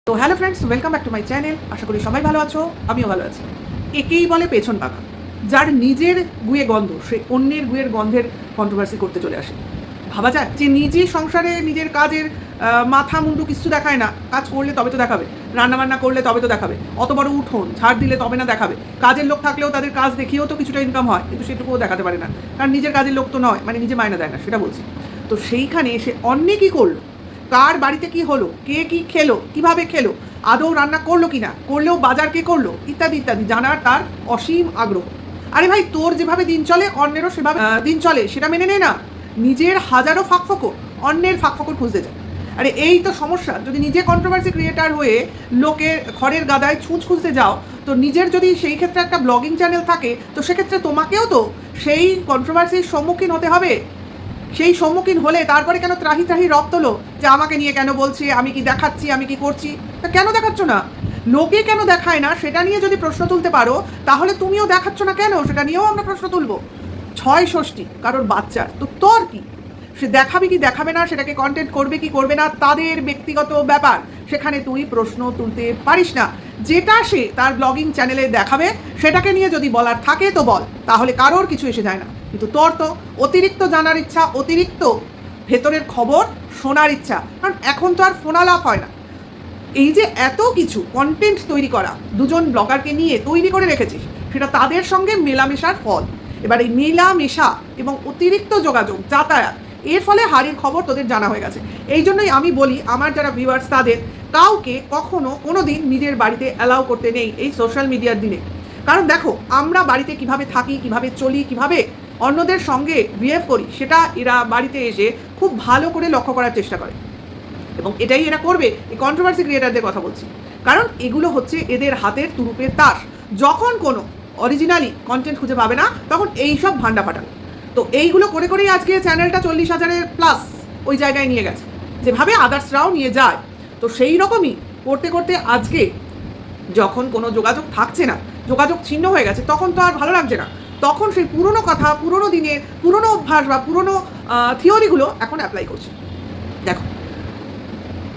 তো hello friends, welcome back to my channel. আশা করি সবাই ভালো আছো, আমিও ভালো আছি। একেই বলে পেছন পাকা। যার নিজের গুয়ে গন্ধ, সে অন্যের গুয়ের গন্ধের কন্ট্রোভার্সি করতে চলে আসে। ভাবা যায় যে নিজে সংসারে নিজের কাজের মাথা মুন্ডু কিছু দেখায় না, কাজ করলে তবে তো দেখাবে, রান্নাবান্না করলে তবে তো দেখাবে, অত বড় উঠোন ঝাড় দিলে তবে না দেখাবে। কাজের লোক থাকলেও তাদের কাজ দেখিয়েও তো কিছুটা ইনকাম হয়, কিন্তু সেটুকুও দেখাতে পারে না, কারণ নিজের কাজের লোক তো নয়, মানে নিজে মায়না দেয় না, সেটা বলছি। তো সেইখানে এসে অন্যে কী করলো, কার বাড়িতে কি হলো, কে কি খেলো, কিভাবে খেলো, আদৌ রান্না করলো কিনা, করলেও বাজার কে করলো, ইত্যাদি ইত্যাদি জানার তার অসীম আগ্রহ। আরে ভাই, তোর যেভাবে দিন চলে অন্যেরও সেভাবে দিন চলে, সেটা মেনে নে না। নিজের হাজারো ফাঁকফোকর, অন্যের ফাঁকফোকর খুঁজতে যায়। আরে এই তো সমস্যা। যদি নিজে কন্ট্রোভার্সি ক্রিয়েটার হয়ে লোকের খড়ের গাদায় ছুঁচ খুঁজতে যাও, তো নিজের যদি সেই ক্ষেত্রে একটা ব্লগিং চ্যানেল থাকে, তো সেক্ষেত্রে তোমাকেও তো সেই কন্ট্রোভার্সির সম্মুখীন হতে হবে। সেই সম্মুখীন হলে তারপরে কেন ত্রাহি ত্রাহি রব তোলো যে আমাকে নিয়ে কেন বলছে, আমি কি দেখাচ্ছি, আমি কি করছি। তা কেন দেখাচ্ছ না? লোকে কেন দেখায় না সেটা নিয়ে যদি প্রশ্ন তুলতে পারো, তাহলে তুমিও দেখাচ্ছ না কেন সেটা নিয়েও আমরা প্রশ্ন তুলবো। ছয় ষষ্ঠী কারোর বাচ্চার, তো তোর কি? সে দেখাবে কি দেখাবে না, সেটাকে কন্টেন্ট করবে কি করবে না, তাদের ব্যক্তিগত ব্যাপার। সেখানে তুই প্রশ্ন তুলতে পারিস না। যেটা সে তার ব্লগিং চ্যানেলে দেখাবে সেটাকে নিয়ে যদি বলার থাকে তো বল, তাহলে কারোর কিছু এসে যায় না। কিন্তু তোর তো অতিরিক্ত জানার ইচ্ছা, অতিরিক্ত ভেতরের খবর শোনার ইচ্ছা, কারণ এখন তো আর ফোনালাপ হয় না। এই যে এত কিছু কন্টেন্ট তৈরি করা, দুজন ব্লগারকে নিয়ে তৈরি করে রেখেছিস, সেটা তাদের সঙ্গে মেলামেশার ফল। এবার এই মেলামেশা এবং অতিরিক্ত যোগাযোগ, যাতায়াত, এর ফলে হাড়ির খবর তোদের জানা হয়ে গেছে। এই জন্যই আমি বলি, আমার যারা ভিউয়ার্স তাদের কাউকে কখনো কোনো দিন নিজের বাড়িতে অ্যালাউ করতে নেই এই সোশ্যাল মিডিয়ার দিনে। কারণ দেখো, আমরা বাড়িতে কিভাবে থাকি, কিভাবে চলি, কিভাবে অন্যদের সঙ্গে বিহেভ করি, সেটা এরা বাড়িতে এসে খুব ভালো করে লক্ষ্য করার চেষ্টা করে, এবং এটাই এরা করবে। এই কন্ট্রোভার্সি ক্রিয়েটারদের কথা বলছি, কারণ এগুলো হচ্ছে এদের হাতের তুরুপের তাস। যখন কোনো অরিজিনালি কন্টেন্ট খুঁজে পাবে না, তখন এইসব ভান্ডা ফাটানো। তো এইগুলো করে করেই আজকে চ্যানেলটা 40,000-এর প্লাস ওই জায়গায় নিয়ে গেছে, যেভাবে আদার্সরাও নিয়ে যায়। তো সেই রকমই করতে করতে আজকে যখন কোনো যোগাযোগ থাকছে না, যোগাযোগ ছিন্ন হয়ে গেছে, তখন তো আর ভালো লাগছে না। তখন সেই পুরনো কথা, পুরনো দিনের পুরনো অভ্যাস বা পুরনো থিওরিগুলো এখন অ্যাপ্লাই করছে। দেখো,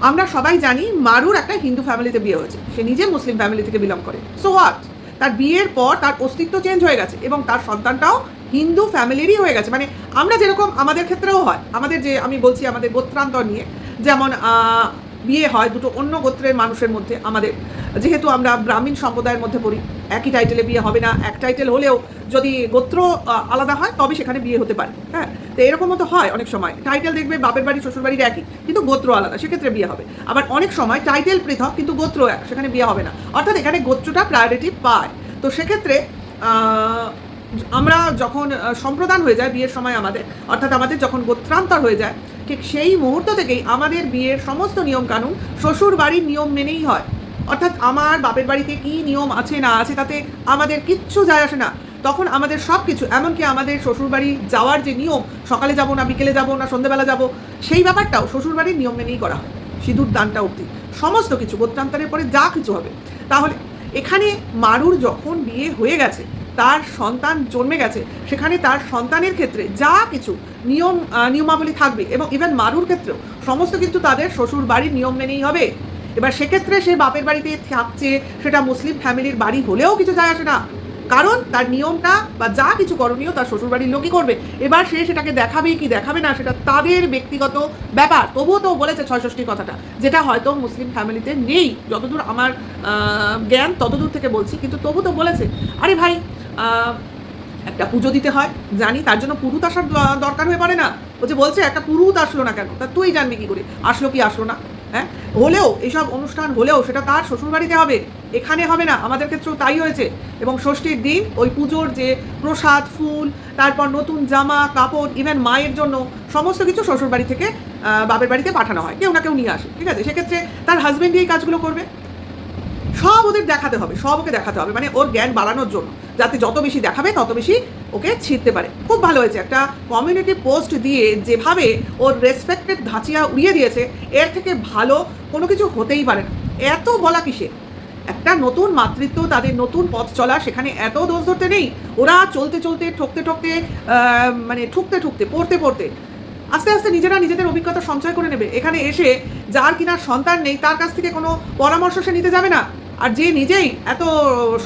আমরা সবাই জানি মারুর একটা হিন্দু ফ্যামিলিতে বিয়ে হয়েছে, সে নিজে মুসলিম ফ্যামিলি থেকে বিলং করে। সো হোয়াট, তার বিয়ের পর তার অস্তিত্ব চেঞ্জ হয়ে গেছে এবং তার সন্তানটাও হিন্দু ফ্যামিলিরই হয়ে গেছে। মানে আমরা যেরকম আমাদের ক্ষেত্রেও হয়, আমাদের যে আমি বলছি আমাদের গোত্রান্তর নিয়ে, যেমন বিয়ে হয় দুটো অন্য গোত্রের মানুষের মধ্যে, আমাদের যেহেতু আমরা ব্রাহ্মণ সম্প্রদায়ের মধ্যে পড়ি, একই টাইটেলে বিয়ে হবে না। এক টাইটেল হলেও যদি গোত্র আলাদা হয় তবে সেখানে বিয়ে হতে পারে। হ্যাঁ, তো এরকমও তো হয় অনেক সময়, টাইটেল দেখবে বাপের বাড়ি শ্বশুর বাড়ির একই, কিন্তু গোত্র আলাদা, সেক্ষেত্রে বিয়ে হবে। আবার অনেক সময় টাইটেল পৃথক কিন্তু গোত্র এক, সেখানে বিয়ে হবে না। অর্থাৎ এখানে গোত্রটা প্রায়োরিটি পায়। তো সেক্ষেত্রে আমরা যখন সম্প্রদান হয়ে যায় বিয়ের সময় আমাদের, অর্থাৎ আমাদের যখন গোত্রান্তর হয়ে যায়, ঠিক সেই মুহূর্ত থেকেই আমাদের বিয়ের সমস্ত নিয়মকানুন শ্বশুর বাড়ির নিয়ম মেনেই হয়। অর্থাৎ আমার বাপের বাড়িতে কী নিয়ম আছে না আছে তাতে আমাদের কিচ্ছু যায় আসে না। তখন আমাদের সব কিছু, এমনকি আমাদের শ্বশুরবাড়ি যাওয়ার যে নিয়ম, সকালে যাব না বিকেলে যাব না সন্ধ্যেবেলা যাব, সেই ব্যাপারটাও শ্বশুরবাড়ির নিয়ম মেনেই করা হয়, সিঁদুর দানটা অবধি সমস্ত কিছু। গোত্রান্তরের পরে যা কিছু হবে। তাহলে এখানে মারুর যখন বিয়ে হয়ে গেছে, তার সন্তান জন্মে গেছে, সেখানে তার সন্তানের ক্ষেত্রে যা কিছু নিয়মাবলী থাকবে, এবং ইভেন মারুর ক্ষেত্রেও সমস্ত কিন্তু তাদের শ্বশুর বাড়ির নিয়ম মেনেই হবে। এবার সেক্ষেত্রে সে বাপের বাড়িতে থাকছে, সেটা মুসলিম ফ্যামিলির বাড়ি হলেও কিছু যায় আসে না, কারণ তার নিয়মটা বা যা কিছু করণীয় তার শ্বশুরবাড়ির লোকই করবে। এবার সে সেটাকে দেখাবে কি দেখাবে না সেটা তাদের ব্যক্তিগত ব্যাপার। তবুও তো বলেছে ৬৬ কথাটা, যেটা হয়তো মুসলিম ফ্যামিলিতে নেই, যতদূর আমার জ্ঞান ততদূর থেকে বলছি, কিন্তু তবু তো বলেছে। আরে ভাই, একটা পুজো দিতে হয় জানি, তার জন্য পুরুত আসার দরকার হয়ে পড়ে না। ও যে বলছে একটা পুরুত আসলো না কেন, তা তুই জানবি কি করে আসলো কি আসলো না? হ্যাঁ, হলেও এইসব অনুষ্ঠান হলেও সেটা তার শ্বশুরবাড়িতে হবে, এখানে হবে না। আমাদের ক্ষেত্রেও তাই হয়েছে। এবং ষষ্ঠীর দিন ওই পুজোর যে প্রসাদ, ফুল, তারপর নতুন জামা কাপড়, ইভেন মায়ের জন্য সমস্ত কিছু শ্বশুরবাড়ি থেকে বাপের বাড়িতে পাঠানো হয়, কেউ না কেউ নিয়ে আসে। ঠিক আছে, সেক্ষেত্রে তার হাজব্যান্ড এই কাজগুলো করবে। সব ওদের দেখাতে হবে, সব ওকে দেখাতে হবে, মানে ওর জ্ঞান বাড়ানোর জন্য, যাতে যত বেশি দেখাবে তত বেশি ওকে ছিঁড়তে পারে। খুব ভালো হয়েছে, একটা কমিউনিটি পোস্ট দিয়ে যেভাবে ওর রেসপেক্টেড ধাঁচিয়া উড়িয়ে দিয়েছে, এর থেকে ভালো কোনো কিছু হতেই পারে না। এত বলা কিসে? একটা নতুন মাতৃত্ব, তাদের নতুন পথ চলা, সেখানে এত দোষ ধরতে নেই। ওরা চলতে চলতে ঠকতে ঠকতে মানে ঠুকতে ঠুকতে পড়তে পড়তে আস্তে আস্তে নিজেরা নিজেদের অভিজ্ঞতা সঞ্চয় করে নেবে। এখানে এসে যার কিনা সন্তান নেই তার কাছ থেকে কোনো পরামর্শ সে নিতে যাবে না। আর যে নিজেই এত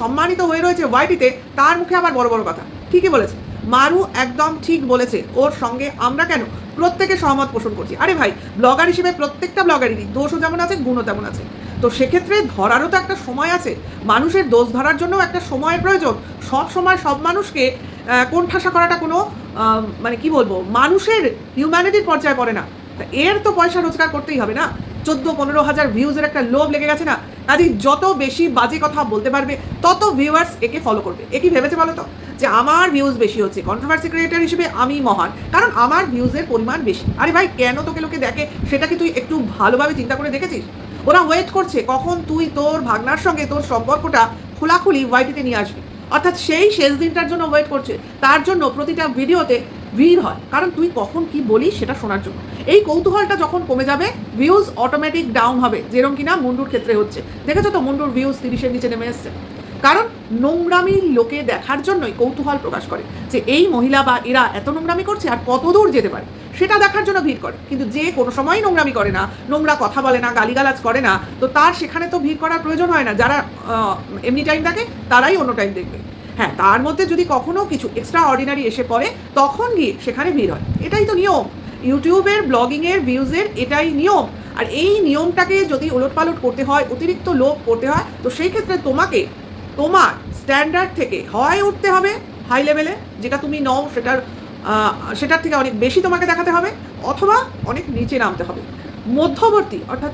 সম্মানিত হয়ে রয়েছে ওয়াইটিতে, তার মুখে আবার বড় বড় কথা। ঠিকই বলেছে, মারু একদম ঠিক বলেছে। ওর সঙ্গে আমরা কেন প্রত্যেকে সহমত পোষণ করছি। আরে ভাই, ব্লগার হিসেবে প্রত্যেকটা ব্লগারেরই দোষও যেমন আছে, গুণও তেমন আছে। তো সেক্ষেত্রে ধরারও তো একটা সময় আছে। মানুষের দোষ ধরার জন্য একটা সময়ের প্রয়োজন। সব সময় সব মানুষকে কোণঠাসা করাটা কোনো মানে কি বলবো, মানুষের হিউম্যানিটির পর্যায়ে পড়ে না। তা এর তো পয়সা রোজগার করতেই হবে না। 14-15 হাজার ভিউজের একটা লোভ লেগে গেছে না, কাজেই যত বেশি বাজে কথা বলতে পারবে তত ভিউয়ার্স একে ফলো করবে। এ কি ভেবেছে বলো তো যে আমার ভিউজ বেশি হচ্ছে, কন্ট্রোভার্সি ক্রিয়েটর হিসেবে আমি মহান কারণ আমার ভিউজের পরিমাণ বেশি। আরে ভাই, কেন তোকে লোকে দেখে সেটা কি তুই একটু ভালোভাবে চিন্তা করে দেখেছিস? ওরা ওয়েট করছে কখন তুই তোর ভাগনার সঙ্গে তোর সম্পর্কটা খোলাখুলি ওয়াইটিতে নিয়ে আসবি। অর্থাৎ সেই শেষ দিনটার জন্য ওয়েট করছে। তার জন্য প্রতিটা ভিডিওতে ভিড় হয়, কারণ তুই কখন কি বলিস সেটা শোনার জন্য। এই কৌতূহলটা যখন কমে যাবে, ভিউজ অটোমেটিক ডাউন হবে, যেরকম কিনা মুন্ডুর ক্ষেত্রে হচ্ছে। দেখেছো তো, মুন্ডুর ভিউজ 30-এর নিচে নেমে এসছে। কারণ নোংরামি লোকে দেখার জন্যই কৌতূহল প্রকাশ করে যে এই মহিলা বা এরা এত নোংরামি করছে আর কত দূর যেতে পারে, সেটা দেখার জন্য ভিড় করে। কিন্তু যে কোনো সময়ই নোংরামি করে না, নোংরা কথা বলে না, গালিগালাজ করে না, তো তার সেখানে তো ভিড় করার প্রয়োজন হয় না। যারা এমনি টাইম থাকে তারাই অন্য টাইম দেখবে। হ্যাঁ, তার মধ্যে যদি কখনো কিছু এক্সট্রা অর্ডিনারি এসে পড়ে তখন গিয়ে সেখানে ভিড় হয়। এটাই তো নিয়ম ইউটিউবের, ব্লগিংয়ের, ভিউজের, এটাই নিয়ম। আর এই নিয়মটাকে যদি ওলটপালট করতে হয়, অতিরিক্ত লোভ করতে হয়, তো সেই ক্ষেত্রে তোমাকে তোমার স্ট্যান্ডার্ড থেকে হয় উঠতে হবে হাই লেভেলে, যেটা তুমি নও সেটার থেকে অনেক বেশি তোমাকে দেখাতে হবে, অথবা অনেক নিচে নামতে হবে। মধ্যবর্তী অর্থাৎ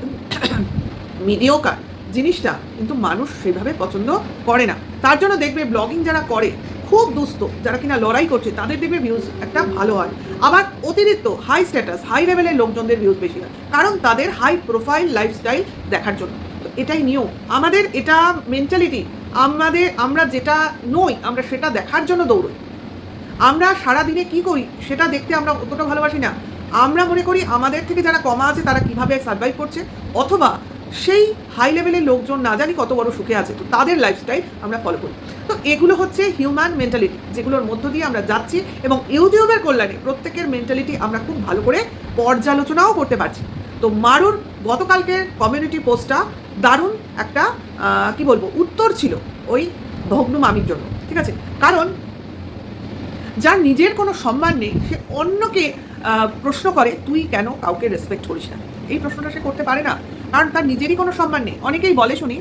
মিডিওকার জিনিসটা কিন্তু মানুষ সেভাবে পছন্দ করে না। তার জন্য দেখবে ব্লগিং যারা করে, খুব দুস্থ যারা কিনা লড়াই করছে, তাদের দেখবে ভিউজ একটা ভালো হয়। আবার অতিরিক্ত হাই স্ট্যাটাস, হাই লেভেলের লোকজনদের ভিউজ বেশি হয়, কারণ তাদের হাই প্রোফাইল লাইফস্টাইল দেখার জন্য। তো এটাই নিয়ম আমাদের, এটা মেন্টালিটি আমরা যেটা নই আমরা সেটা দেখার জন্য দৌড়ই। আমরা সারাদিনে কি করি সেটা দেখতে আমরা অতটা ভালোবাসি না। আমরা মনে করি আমাদের থেকে যারা কমা আছে তারা কিভাবে সার্ভাইভ করছে, অথবা সেই হাই লেভেলের লোকজন না জানি কত বড় সুখে আছে, তো তাদের লাইফস্টাইল আমরা ফলো করি। তো এগুলো হচ্ছে হিউম্যান মেন্টালিটি, যেগুলোর মধ্য দিয়ে আমরা যাচ্ছি, এবং ইউটিউবের কল্যাণে প্রত্যেকের মেন্টালিটি আমরা খুব ভালো করে পর্যালোচনাও করতে পারছি। তো মারুর গতকালকের কমিউনিটি পোস্টটা দারুণ একটা কি বলবো উত্তর ছিল ওই ভগ্ন মামির জন্য। ঠিক আছে, কারণ যার নিজের কোনো সম্মান নেই সে অন্যকে প্রশ্ন করে তুই কেন কাউকে রেসপেক্ট করিস না, এই প্রশ্নটা সে করতে পারে না, কারণ তার নিজেরই কোনো সম্মান নেই। অনেকেই বলে শুনি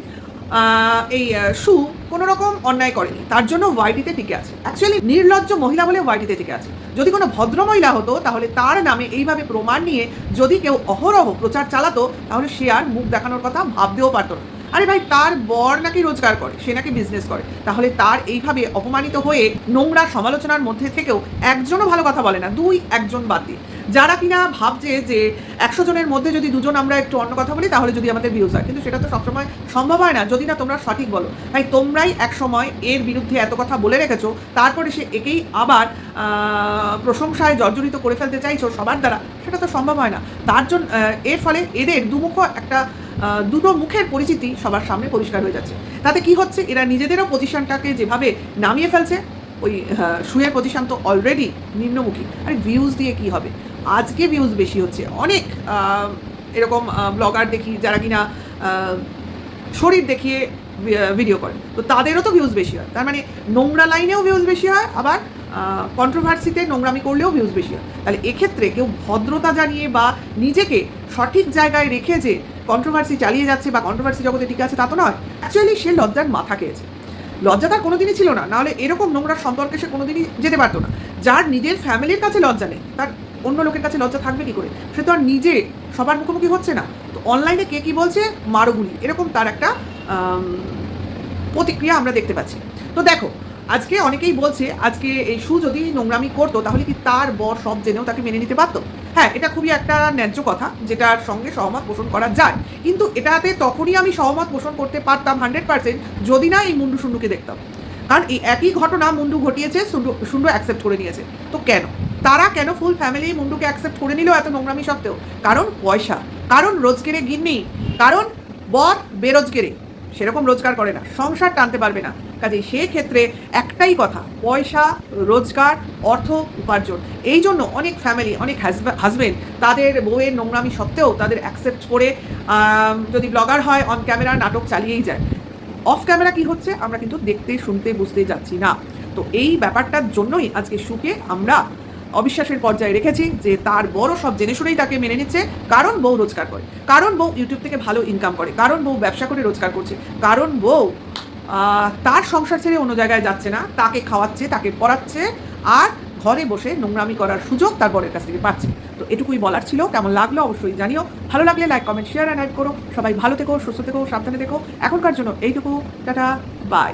এই সু কোনো রকম অন্যায় করেনি, তার জন্য ওয়াইটিতে টিকে আছে। অ্যাকচুয়ালি নির্লজ্জ মহিলা বলে ওয়াইটিতে টিকে আছে। যদি কোনো ভদ্র মহিলা হতো তাহলে তার নামে এইভাবে প্রমাণ নিয়ে যদি কেউ অহরহ প্রচার চালাতো, তাহলে সে আর মুখ দেখানোর কথা ভাবতেও পারতো না। আরে ভাই, তার বর নাকি রোজগার করে, সে নাকি বিজনেস করে, তাহলে তার এইভাবে অপমানিত হয়ে নোংরা সমালোচনার মধ্যে থেকেও একজনও ভালো কথা বলে না, একজন বাদ দিয়ে। যারা কিনা ভাবছে যে 100 জনের মধ্যে যদি 2 জন আমরা একটু অন্য কথা বলি তাহলে যদি আমাদের ভিউজ হয়, কিন্তু সেটা তো সবসময় সম্ভব হয় না যদি না তোমরা সঠিক বলো। তাই তোমরাই এক সময় এর বিরুদ্ধে এত কথা বলে রেখেছো, তারপরে সে একেই আবার প্রশংসায় জর্জরিত করে ফেলতে চাইছো সবার দ্বারা, সেটা তো সম্ভব হয় না। তার জন্য এর ফলে এদের দুটো মুখের পরিচিতি সবার সামনে পরিষ্কার হয়ে যাচ্ছে। তাতে কি হচ্ছে, এরা নিজেদেরও পজিশনটাকে যেভাবে নামিয়ে ফেলছে, ওই শুয়ের পজিশন তো অলরেডি নিম্নমুখী। আর ভিউজ দিয়ে কি হবে, আজকে ভিউজ বেশি হচ্ছে। অনেক এরকম ব্লগার দেখি যারা কিনা শরীর দেখিয়ে ভিডিও করে, তো তাদেরও তো ভিউজ বেশি হয়। তার মানে নোংরা লাইনেও ভিউজ বেশি হয়, আবার কন্ট্রোভার্সিতে নোংরামি করলেও ভিউজ বেশি হয়। তাহলে এক্ষেত্রে কেউ ভদ্রতা জানিয়ে বা নিজেকে সঠিক জায়গায় রেখে যে কন্ট্রোভার্সি চালিয়ে যাচ্ছে বা কন্ট্রোভার্সি জগতে টিকে আছে তা তো নয়। অ্যাকচুয়ালি সে লজ্জার মাথা খেয়েছে। লজ্জা তার কোনোদিনই ছিল না, নাহলে এরকম নোংরা সম্পর্কে সে কোনোদিনই যেতে পারতো না। যার নিজের ফ্যামিলির কাছে লজ্জা নেই, তার অন্য লোকের কাছে লজ্জা থাকবে কী করে? সে তো আর নিজে সবার মুখোমুখি হচ্ছে না। তো অনলাইনে কে কী বলছে, মারুগুলি, এরকম তার একটা প্রতিক্রিয়া আমরা দেখতে পাচ্ছি। তো দেখো, আজকে অনেকেই বলছে আজকে এই সু যদি নোংরামি করতো তাহলে কি তার বর সব জেনেও তাকে মেনে নিতে পারতো? হ্যাঁ, এটা খুবই একটা ন্যায্য কথা, যেটার সঙ্গে সহমত পোষণ করা যায়। কিন্তু এটাতে তখনই আমি সহমত পোষণ করতে পারতাম 100% যদি না এই মুন্ডু সুন্ডুকে দেখতাম। কারণ এই একই ঘটনা মুন্ডু ঘটিয়েছে, সুন্ডু অ্যাকসেপ্ট করে নিয়েছে। তো তারা কেন ফুল ফ্যামিলি মুন্ডুকে অ্যাকসেপ্ট করে নিল এত নোংরামি সত্ত্বেও? কারণ পয়সা, কারণ রোজগেরে গিন্নি, কারণ বর বেরোজগেরে। সেরকম রোজগার করে না, সংসার টানতে পারবে না। কাজেই সেক্ষেত্রে একটাই কথা, পয়সা, রোজগার, অর্থ উপার্জন। এই জন্য অনেক ফ্যামিলি, অনেক হাজবেন্ড তাদের বউয়ের নোংরামি সত্ত্বেও তাদের অ্যাকসেপ্ট করে যদি ব্লগার হয় অন ক্যামেরা নাটক চালিয়েই যায়। অফ ক্যামেরা কি হচ্ছে আমরা কিন্তু দেখতে, শুনতে, বুঝতে যাচ্ছি না। তো এই ব্যাপারটার জন্যই আজকে সুকে আমরা অবিশ্বাসের পর্যায়ে রেখেছি যে তার বড় সব জেনে শুনেই তাকে মেনে নিচ্ছে, কারণ বউ রোজগার করে, কারণ বউ ইউটিউব থেকে ভালো ইনকাম করে, কারণ বউ ব্যবসা করে রোজগার করছে, কারণ বউ তার সংসার ছেড়ে অন্য জায়গায় যাচ্ছে না, তাকে খাওয়াচ্ছে, তাকে পড়াচ্ছে, আর ঘরে বসে নোংরামি করার সুযোগ তার বরের কাছ থেকে পাচ্ছে। তো এটুকুই বলার ছিল। কেমন লাগলো অবশ্যই জানিও। ভালো লাগলে like, comment, share and hype করো। সবাই ভালো থেকো, সুস্থ থেকো, সাবধানে থেকো। এখনকার জন্য এইটুকু। Tata, by.